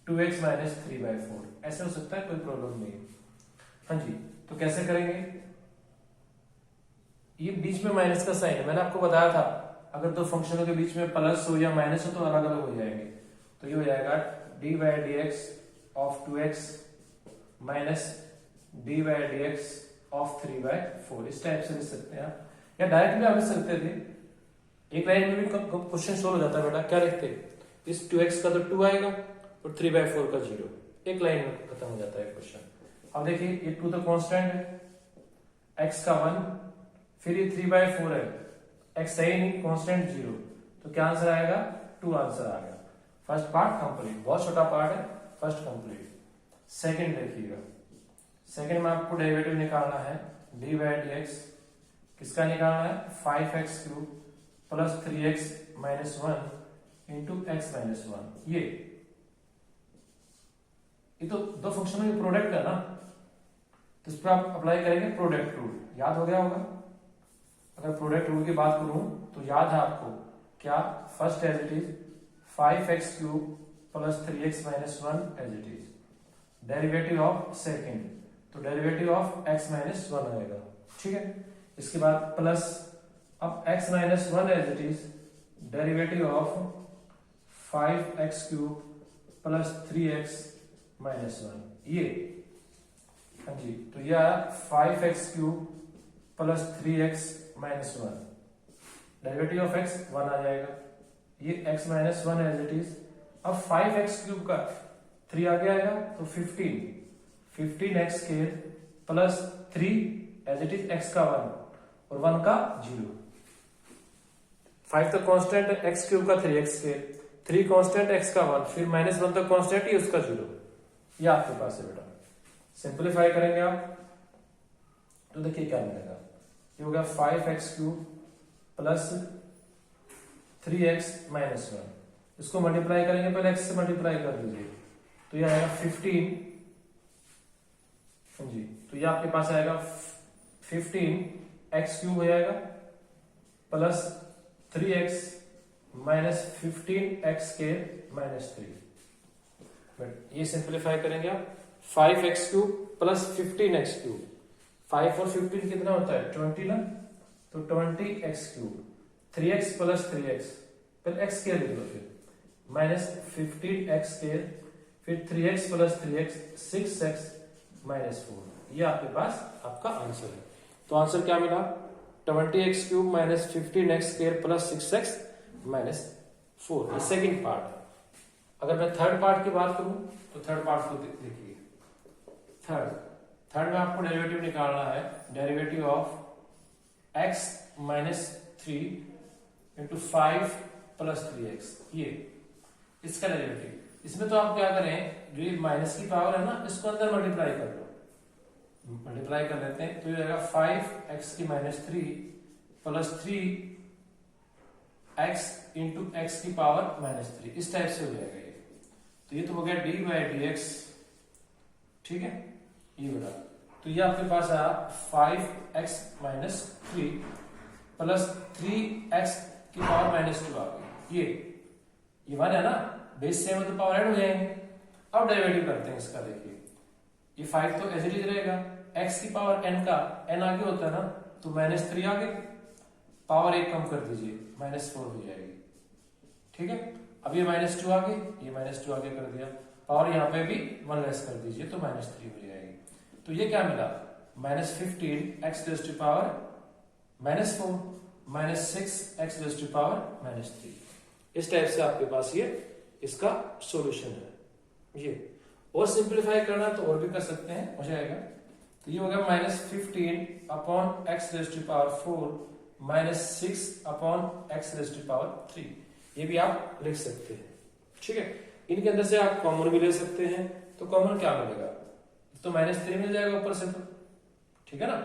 Speaker 1: 2x minus 3/4, ऐसे हो सकता है, कोई प्रॉब्लम नहीं। हाँ जी, तो कैसे करेंगे, ये बीच में माइनस का साइन है, मैंने आपको बताया था अगर दो फंक्शनों के बीच में प्लस हो या माइनस हो तो अलग अलग हो जाएंगे, तो ये हो जाएगा dy dx of 2x minus dy dx of 3/4, इस टाइप से लिख सकते हैं आप, या डायरेक्ट भी आप लिख सकते थे, एक लाइन में भी क्वेश्चन सोल्व हो जाता है बेटा। क्या लिखते, इस 2x का तो 2 आएगा और 3/4 का 0, एक लाइन में खत्म हो जाता है क्वेश्चन। अब देखिए ये 2 तो कांस्टेंट है, x का 1, फिर ये 3/4 है, x है ही नहीं, कांस्टेंट 0, तो क्या आंसर आएगा, 2 आंसर आ गया। फर्स्ट पार्ट कंप्लीट, बहुत छोटा पार्ट है, फर्स्ट कंप्लीट। सेकंड देखिएगा, सेकंड में आपको डेरिवेटिव निकालना है डी बाई डी एक्स, किसका निकालना है 5x cube plus 3x minus 1 into x minus 1। ये तो दो फंक्शनों की प्रोडक्ट है ना, तो इस पर आप अप्लाई करेंगे प्रोडक्ट रूल, याद हो गया होगा। अगर प्रोडक्ट रूल की बात करूं तो याद है आपको क्या, first as it is 5x cube plus 3x minus 1 as it is, derivative of second तो डेरिवेटिव ऑफ x माइनस 1 आएगा, ठीक है। इसके बाद प्लस अब x minus 1 as it is, derivative of 5x cube plus 3x minus 1, ये हाँ जी, तो यह 5x cube plus 3x minus 1, derivative of x 1 आ जाएगा, ये x minus 1 as it is. अब 5x क्यूब का 3 आगे आएगा तो 15x square plus 3 as it is x का 1 और 1 का 0, 5 तो कांस्टेंट है, x क्यूब का 3x स्क्वायर, 3 कांस्टेंट x का 1, फिर माइनस 1 तक कांस्टेंट ही उसका 0, ये आपके पास है बेटा। सिंप्लीफाई करेंगे आप तो देखिए क्या मिलेगा, ये हो गया 5x cube plus 3x minus 1, इसको मल्टीप्लाई करेंगे, पहले x से मल्टीप्लाई कर दीजिए तो ये आएगा 15 जी, तो ये आपके पास आएगा 15x क्यूब हो जाएगा प्लस 3x माइनस 15x के माइनस 3, ये सिंप्लीफाई करेंगे आप 5x cube plus 15x cube, 5 और 15 कितना होता है 20 ना, तो 20x cube, 3x plus 3x फिर x स्क्वायर लिख लो, फिर माइनस 15x स्क्वायर, फिर 3x plus 3x 6x minus 4, ये आपके पास आपका आंसर है। तो आंसर क्या मिला 20x cube minus 15x square plus 6x minus 4, ये सेकेंड पार्ट। अगर मैं थर्ड पार्ट की बात करूं तो थर्ड पार्ट को देखिए, थर्ड में आपको डेरिवेटिव निकालना है, derivative of x minus 3 into 5 plus 3x, ये इसका डेरिवेटिव। इसमें तो आप क्या करें, जो ये माइनस की पावर है ना, इसको अंदर मल्टीप्लाई कर लो, मल्टीप्लाई कर लेते हैं तो ये आएगा 5x की minus 3 plus 3x into x की पावर माइनस 3, इस टाइप से हो जाएगा ये। तो ये तो हो गया डी बाई डी एक्स, ठीक है, ये बेटा। तो ये आपके पास आया 5x माइनस 3 प्लस 3x की पावर माइनस 2 आ गई, ये 1 है ना, बेस सेम है तो पावर ऐड हो जाएंगे। अब डेरिवेटिव करते हैं इसका, देखिए ये 5 तो एज इट इज रहेगा, x की पावर n का n आगे होता है ना, तो माइनस 3 आगे, पावर 1 कम कर दीजिए माइनस 4 हो जाएगी, ठीक है। अब ये माइनस 2 आगे, ये माइनस 2 आगे कर दिया, पावर यहाँ पे भी 1 लेस कर दीजिए तो माइनस 3 हो जाएगी। तो ये क्या मिला minus 15 x raise to power minus 4 minus 6 x raise to power minus 3, इस टाइप से आपके पास ये इसका सॉल्यूशन है ये। और सिंप्लीफाई करना तो और भी कर सकते हैं, हो जाएगा। तो ये हो गया minus 15 upon x raise to power 4 minus 6 upon x raise to power 3, ये भी आप लिख सकते हैं, ठीक है। इनके अंदर से आप कॉमन भी ले सकते हैं, तो कॉमन क्या मिलेगा, तो माइनस 3 मिल जाएगा ऊपर से, तो ठीक है ना,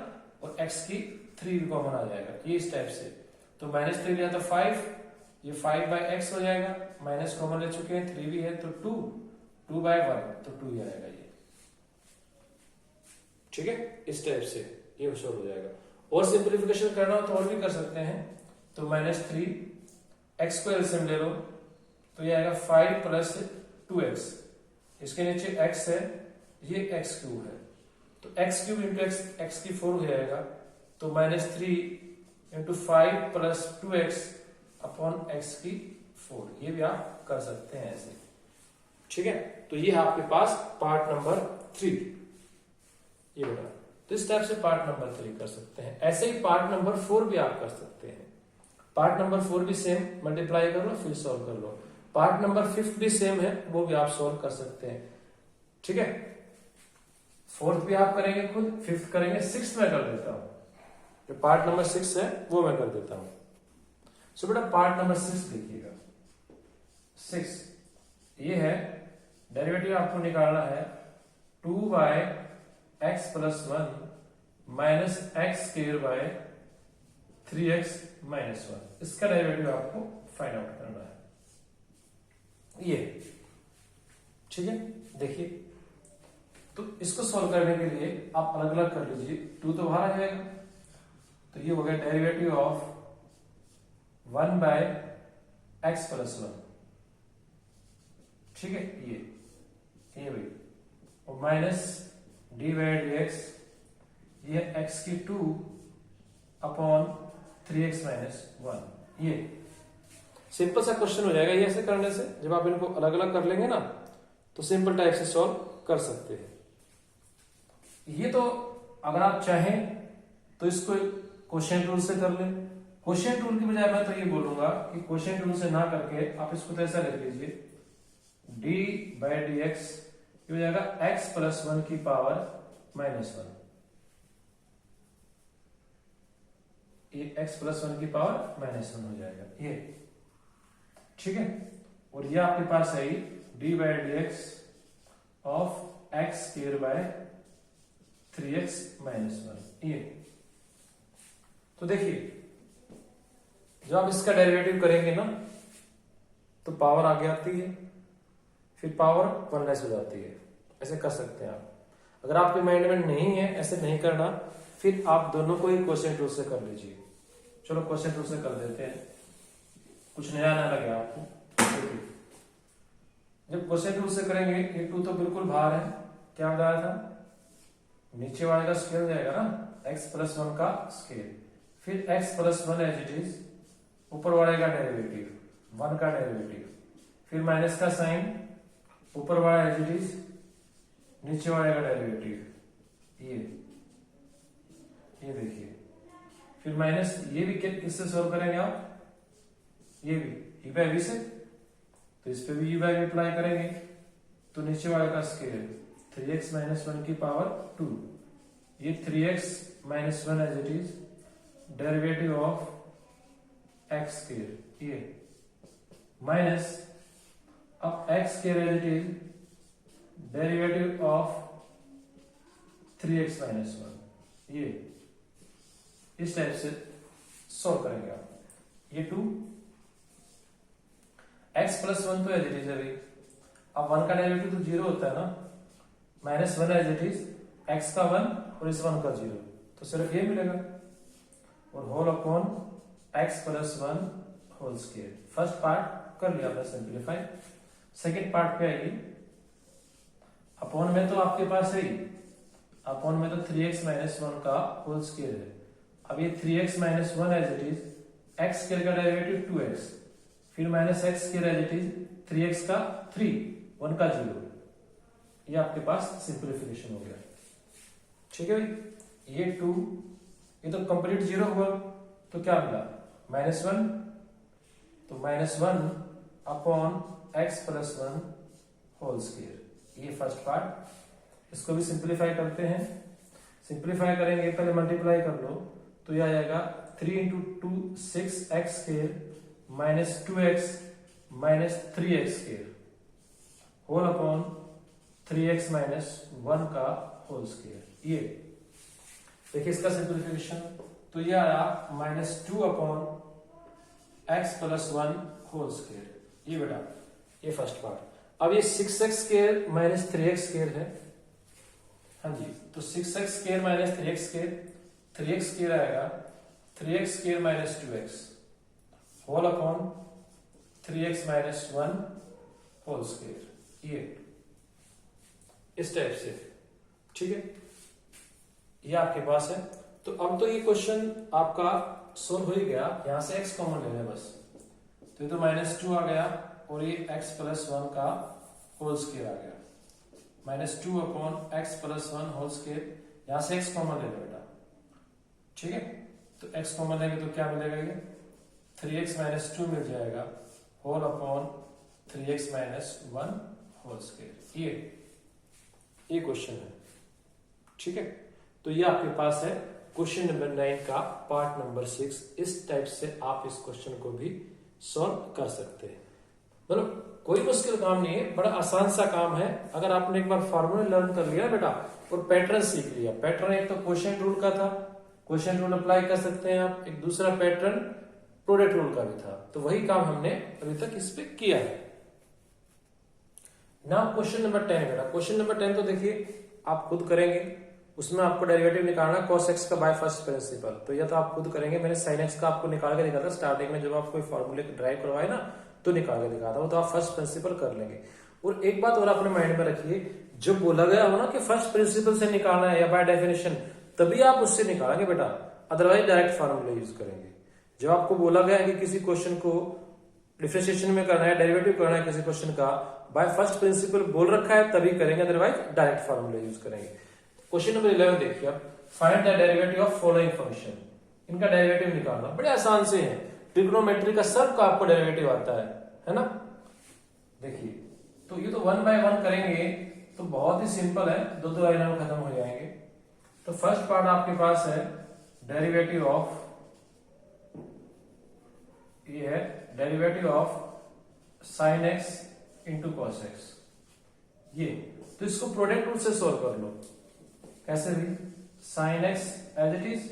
Speaker 1: और x की 3 भी कॉमन आ जाएगा, ये इस टाइप से। तो माइनस 3 लिया तो 5, ये 5 बाई एक्स हो जाएगा, माइनस कॉमन ले चुके हैं, 3 भी है तो 2 बाई 1 तो 2 ही आएगा ये, ठीक है। इस टाइप से ये सॉल्व हो जाएगा। और सिंप्लीफिकेशन करना हो तो और भी कर सकते हैं, तो माइनस 3 एक्स को एलसीएम ले लो, तो ये आएगा 5 प्लस 2x, इसके नीचे x है, ये x क्यूब है, तो x क्यूब इंटू एक्स की 4 हो जाएगा, तो minus 3 into 5 plus 2x upon x की 4, ये भी आप कर सकते हैं ऐसे, ठीक है। तो ये है आपके पास पार्ट नंबर 3, ये बेटा। तो इस टाइप से पार्ट नंबर 3 कर सकते हैं। ऐसे ही पार्ट नंबर 4 भी आप कर सकते हैं। पार्ट नंबर 4 भी सेम, मल्टीप्लाई कर लो फिर सॉल्व कर लो। पार्ट नंबर 5 भी सेम है, वो भी आप सॉल्व कर सकते हैं, ठीक है। 4th भी आप करेंगे खुद, 5th करेंगे, 6th में कर देता हूं, जो पार्ट नंबर 6 है वो मैं कर देता हूं। सो बेटा पार्ट नंबर 6 देखिएगा, 6 ये है, डेरिवेटिव आपको निकालना है 2x+1 minus x square by 3x minus 1, इसका डेरिवेटिव आपको फाइंड आउट करना है। ये ठीक है, देखिए तो इसको सॉल्व करने के लिए आप अलग अलग कर लीजिए। 2 तो बाहर आ जाएगा, तो ये हो गया डेरिवेटिव ऑफ 1/x+1, ठीक है, ये भाई, और माइनस d/dx, ये x की 2/3x माइनस 1। ये सिंपल सा क्वेश्चन हो जाएगा ये ऐसे करने से। जब आप इनको अलग अलग कर लेंगे ना तो सिंपल टाइप से सॉल्व कर सकते हैं। ये तो अगर आप चाहें तो इसको क्वेश्चन रूल से कर लें। क्वेश्चन रूल की बजाय मैं तो ये बोलूंगा कि क्वेश्चन रूल से ना करके आप इसको तो ऐसा लिख लीजिए, d/dx हो जाएगा x+1 की पावर -1, ये x+1 की पावर -1 हो जाएगा ये, ठीक है। और ये आपके पास है d/dx of x² bye 3x minus 1, ये। तो देखिए जब आप इसका डेरिवेटिव करेंगे ना तो पावर आगे आती है, फिर पावर 1 हो जाती है। ऐसे कर सकते हैं आप। अगर आपके माइंड में नहीं है ऐसे नहीं करना, फिर आप दोनों को ही क्वेश्चन टूल से कर लीजिए। चलो क्वेश्चन टूल से कर देते हैं, कुछ नया ना लगे आपको। देखिए जब क्वेश्चन टूल से करेंगे, ये 2 तो बिल्कुल बाहर है, क्या बताया था, नीचे वाले का स्केल जाएगा ना x+1 का स्केल, फिर x+1 एज इट इज, ऊपर वाले का डेरिवेटिव 1 का डेरिवेटिव, फिर माइनस का साइन, ऊपर वाला एज इट इज, नीचे वाले का डेरिवेटिव, ये देखिए, फिर माइनस ये भी किससे सॉल्व करेंगे आप, ये भी e/v से, तो इस पे भी e/v अप्लाई करेंगे, तो नीचे वाले का स्केल 3x माइनस 1 की पावर 2, ये 3x minus 1 as it is, derivative of x², ये माइनस अब x² as it is, derivative of 3x minus 1, ये इस टाइप से सॉल्व करेंगे आप। ये 2 x+1 तो एज इट इज अभी, अब 1 का डेरिवेटिव तो 0 होता है ना, -1 एज इट इज, x का 1 और इस 1 का 0, तो सिर्फ ये मिलेगा, और whole upon x+1 whole square. First part कर लिया आपने सिंप्लीफाई। सेकेंड पार्ट पे आएगी, अपॉन में तो आपके पास है, अपॉन में तो 3x माइनस 1 का होल स्क्वायर है। अब ये 3x minus 1 as it is, x square का डेरिवेटिव 2x, फिर minus x square as it is, 3x का 3, 1 का 0, ये आपके पास सिंप्लीफिकेशन हो गया, ठीक है भाई। ये 2, ये तो कंप्लीट 0 हुआ, तो क्या मिला, -1, तो -1 अपॉन x+1 होल स्क्वायर, ये फर्स्ट पार्ट। इसको भी सिंप्लीफाई करते हैं, सिंप्लीफाई करेंगे, पहले मल्टीप्लाई कर लो, तो यह आ जाएगा 3 × 2 6x² minus 2x minus 3x² whole upon 3x minus 1 का होल स्क्वायर। ये देखिए इसका सिंप्लीफिकेशन, तो ये आया -2 अपॉन x+1 होल स्क्वायर, ये बेटा ये फर्स्ट पार्ट। अब ये 6x² माइनस 3x² है, हाँ जी, तो 6x² माइनस 3x², 3x² आएगा 3x² minus 2x whole upon 3x minus 1 whole square, ये इस टाइप से, ठीक है, ये आपके पास है। तो अब तो ये क्वेश्चन आपका सोल्व हो ही गया, यहां से x कॉमन ले लें बस, तो ये तो -2 आ गया, और ये x+1 का होल स्क्वायर आ गया, -2 अपॉन x+1 होल स्क्वायर, यहां से x कॉमन ले लो बेटा, ठीक है। तो x कॉमन लेंगे तो क्या मिलेगा, ये 3x माइनस 2 मिल जाएगा, whole upon 3x minus 1 whole square, ये क्वेश्चन है, ठीक है। तो ये आपके पास है क्वेश्चन नंबर 9 का पार्ट नंबर 6। इस टाइप से आप इस क्वेश्चन को भी सॉल्व कर सकते हैं। मतलब कोई मुश्किल काम नहीं है, बड़ा आसान सा काम है। अगर आपने एक बार फार्मूला लर्न कर लिया बेटा और पैटर्न सीख लिया, पैटर्न एक तो क्वोशिएंट रूल का था, क्वोशिएंट रूल अप्लाई कर सकते हैं आप, एक दूसरा पैटर्न प्रोडक्ट रूल का भी था, तो वही काम हमने अभी तक इस पे किया है। नाउ क्वेश्चन नंबर 10 बेटा, क्वेश्चन नंबर 10 तो देखिए आप खुद करेंगे, उसमें आपको डेरिवेटिव निकालना cos x का बाय फर्स्ट प्रिंसिपल, तो यह तो आप खुद करेंगे। मैंने sin x का आपको निकाल के दिखा था स्टार्टिंग में, जब आप कोई फॉर्मूले ड्राइव करवाए ना तो निकाल के दिखा था, वो तो आप फर्स्ट प्रिंसिपल कर लेंगे। और एक बात और अपने माइंड में रखिए, जब बोला गया हो ना कि फर्स्ट प्रिंसिपल से निकालना है या बाय डेफिनेशन, तभी आप उससे निकालेंगे बेटा, अदरवाइज डायरेक्ट फॉर्मूला यूज करेंगे। जब आपको बोला गया है कि किसी क्वेश्चन को डिफरेंशिएशन में करना है, डेरिवेटिव करना है किसी क्वेश्चन का, बाय फर्स्ट प्रिंसिपल बोल रखा है तभी करेंगे, अदरवाइज डायरेक्ट फॉर्मूला यूज करेंगे। क्वेश्चन नंबर 11 देखिए आप, find the derivative of following function. इनका डेरिवेटिव निकालना बड़े आसान से है, ट्रिग्नोमेट्री का सब का आपको डेरिवेटिव आता है ना। देखिए तो ये तो 1 बाय 1 करेंगे तो बहुत ही सिंपल है, दो लाइनों में खत्म हो जाएंगे। तो फर्स्ट पार्ट आपके पास है डेरिवेटिव ऑफ, ये है derivative of sin x into cos x, ये तो इसको प्रोडक्ट रूल से सोल्व कर लो। कैसे भी, sin x as it is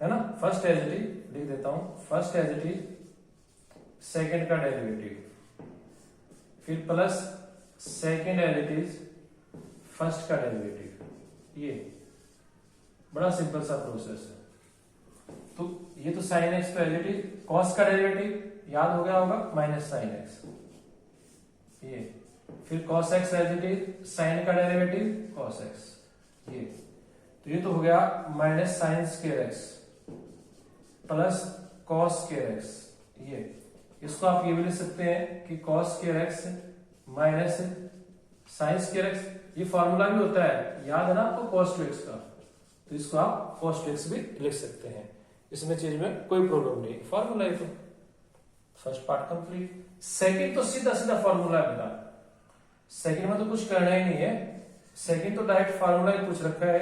Speaker 1: है ना, फर्स्ट एज इट इज लिख देता हूं, first as it is, second का डेरिवेटिव, फिर plus second as it is, first का डेरिवेटिव। ये बड़ा सिंपल सा प्रोसेस है। तो ये तो sin x तो एज इट इज, cos का डेरिवेटिव याद हो गया होगा माइनस sin x, ये फिर cos x as it is, sin का डेरिवेटिव cos x, ये तो ये तो हो गया minus sin square x plus cos square x। ये इसको आप ये भी लिख सकते हैं कि cos square x minus sin square x, ये फॉर्मूला भी होता है, याद है ना आपको cos 2x का, तो इसको आप cos 2x भी लिख सकते हैं, इसमें चीज में कोई प्रॉब्लम नहीं, फॉर्मूला ही तो। First part complete. सेकंड तो सीधा सीधा फॉर्मूला है बेटा, सेकंड में तो कुछ करना ही नहीं है, सेकंड तो डायरेक्ट फॉर्मूला ही पूछ रखा है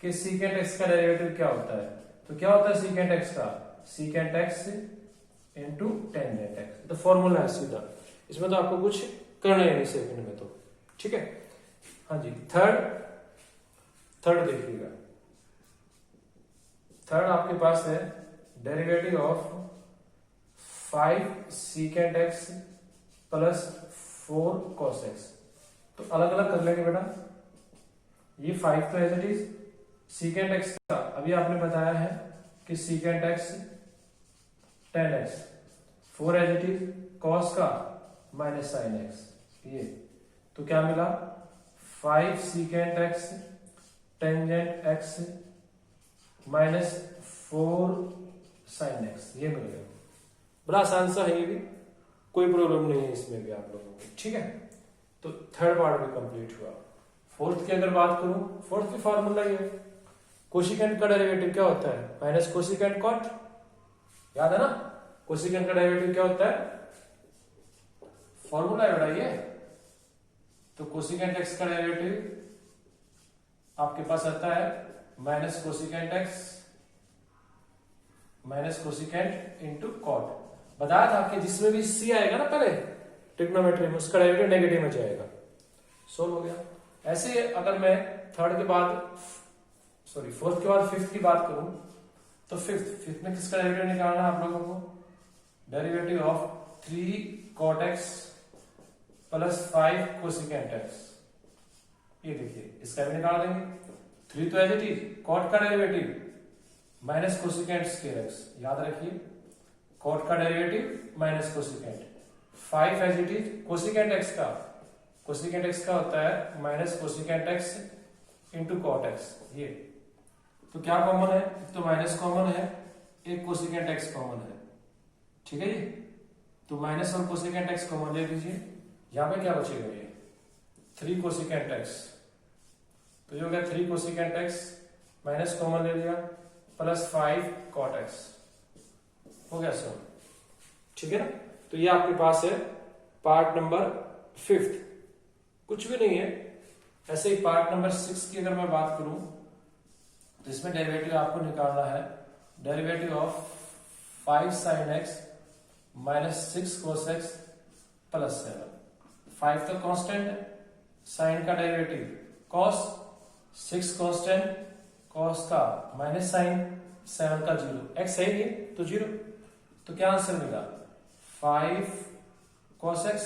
Speaker 1: कि सीकेंट एक्स का डेरिवेटिव क्या होता है। तो क्या होता है सीकेंट एक्स का, secant x into tangent x, तो फॉर्मूला है सीधा, इसमें तो आपको कुछ करना ही नहीं सेकंड में तो, ठीक है। हाँ जी, थर्ड देखिएगा, थर्ड आपके पास है derivative of 5 secant x plus 4 cos x, तो अलग अलग कर लेंगे बेटा। ये 5 तो as it is, secant x का अभी आपने बताया है कि secant x 10x, 4 as it is, cos का माइनस sin x, ये तो क्या मिला 5 secant x tangent x minus 4 sin x, ये मिल गया। बड़ा आसान सा है, ये भी कोई प्रॉब्लम नहीं है इसमें भी आप लोगों को, ठीक है। तो थर्ड पार्ट भी कंप्लीट हुआ। फोर्थ की अगर बात करूं, फोर्थ की फॉर्मूला ये, कोशिकेंट का डेरिवेटिव क्या होता है, माइनस कोशिकेंट कॉट, याद है ना, कोशिकेंट का डेरिवेटिव क्या होता है, फॉर्मूला है बेटा ये। तो कोशिकेंट एक्स का डेरिवेटिव आपके पास आता है minus cosecant x minus cosecant into cot. बताया था कि जिसमें भी सी आएगा ना पहले ट्रिग्नोमेट्री में, उसका डेरिवेटिव नेगेटिव में जाएगा। सोल्व हो गया। ऐसे अगर मैं थर्ड के बाद फोर्थ के बाद फिफ्थ की बात करूं, तो फिफ्थ में किसका डेरिवेटिव निकालना है आप लोगों को, डेरिवेटिव ऑफ 3 cot x प्लस 5 कोसिकेंट x। ये देखिए इसका भी निकाल देंगे। 3 तो एज इट इज, cot का derivative minus cosecant square x, याद रखिए cot का derivative minus cosecant. 5 as it is, cosecant x का, कोसिकेंट x का होता है minus cosecant x into cot x। ये तो क्या कॉमन है, तो माइनस कॉमन है, एक कोसिकेंट x कॉमन है, ठीक है जी। तो माइनस और कोसिकेंट x कॉमन ले लीजिए, यहां पे क्या बचेगा, ये 3 कोसिकेंट x, तो ये हो गया 3 कोसिकेंट x, माइनस कॉमन ले लिया, प्लस 5 cot x, हो गया सर, ठीक है ना। तो ये आपके पास है पार्ट नंबर 5, कुछ भी नहीं है। ऐसे ही पार्ट नंबर 6 की अगर मैं बात करूं, तो इसमें डेरिवेटिव आपको निकालना है, derivative of 5 sin x minus 6 cos x plus 7, 5 तो कांस्टेंट है, साइन का डेरिवेटिव कॉस, 6 कांस्टेंट, कॉस का माइनस साइन, 7 का 0, x है ये तो 0, तो क्या आंसर मिला 5 cos x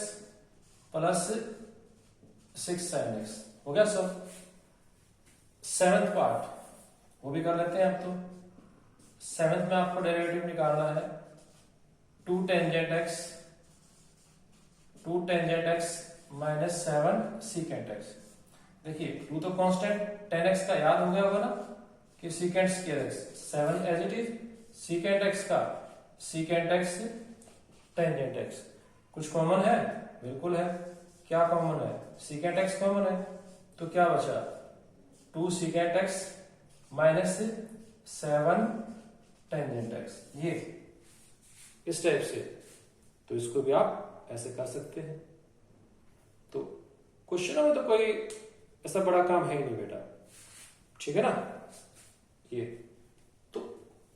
Speaker 1: plus 6 sin x हो गया सर। 7th पार्ट वो भी कर लेते हैं अब तो। 7th में आपको डेरिवेटिव निकालना है 2 tangent x minus 7 secant x। देखिए 2 तो कांस्टेंट, 10x का याद हो गया होगा ना कि secant square x, 7 as it is, secant x का सीकेंट x टेंजेंट x। कुछ कॉमन है? बिल्कुल है। क्या कॉमन है? सीकेंट x कॉमन है, तो क्या बचा 2 secant x minus 7 tangent x, ये इस टाइप से। तो इसको भी आप ऐसे कर सकते हैं। तो क्वेश्चनों में तो कोई ऐसा बड़ा काम है ही नहीं बेटा, ठीक है ना। ये तो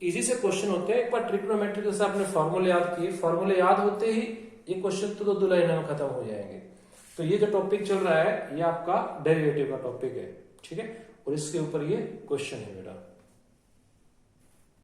Speaker 1: इजी से क्वेश्चन होते हैं। एक बार ट्रिग्नोमेट्री जैसे आपने फॉर्मूले याद किए, फॉर्मूले याद होते ही ये क्वेश्चन तो 2 लाइनों में खत्म हो जाएंगे। तो ये जो टॉपिक चल रहा है ये आपका डेरिवेटिव का टॉपिक है, ठीक है, और इसके ऊपर ये क्वेश्चन है बेटा।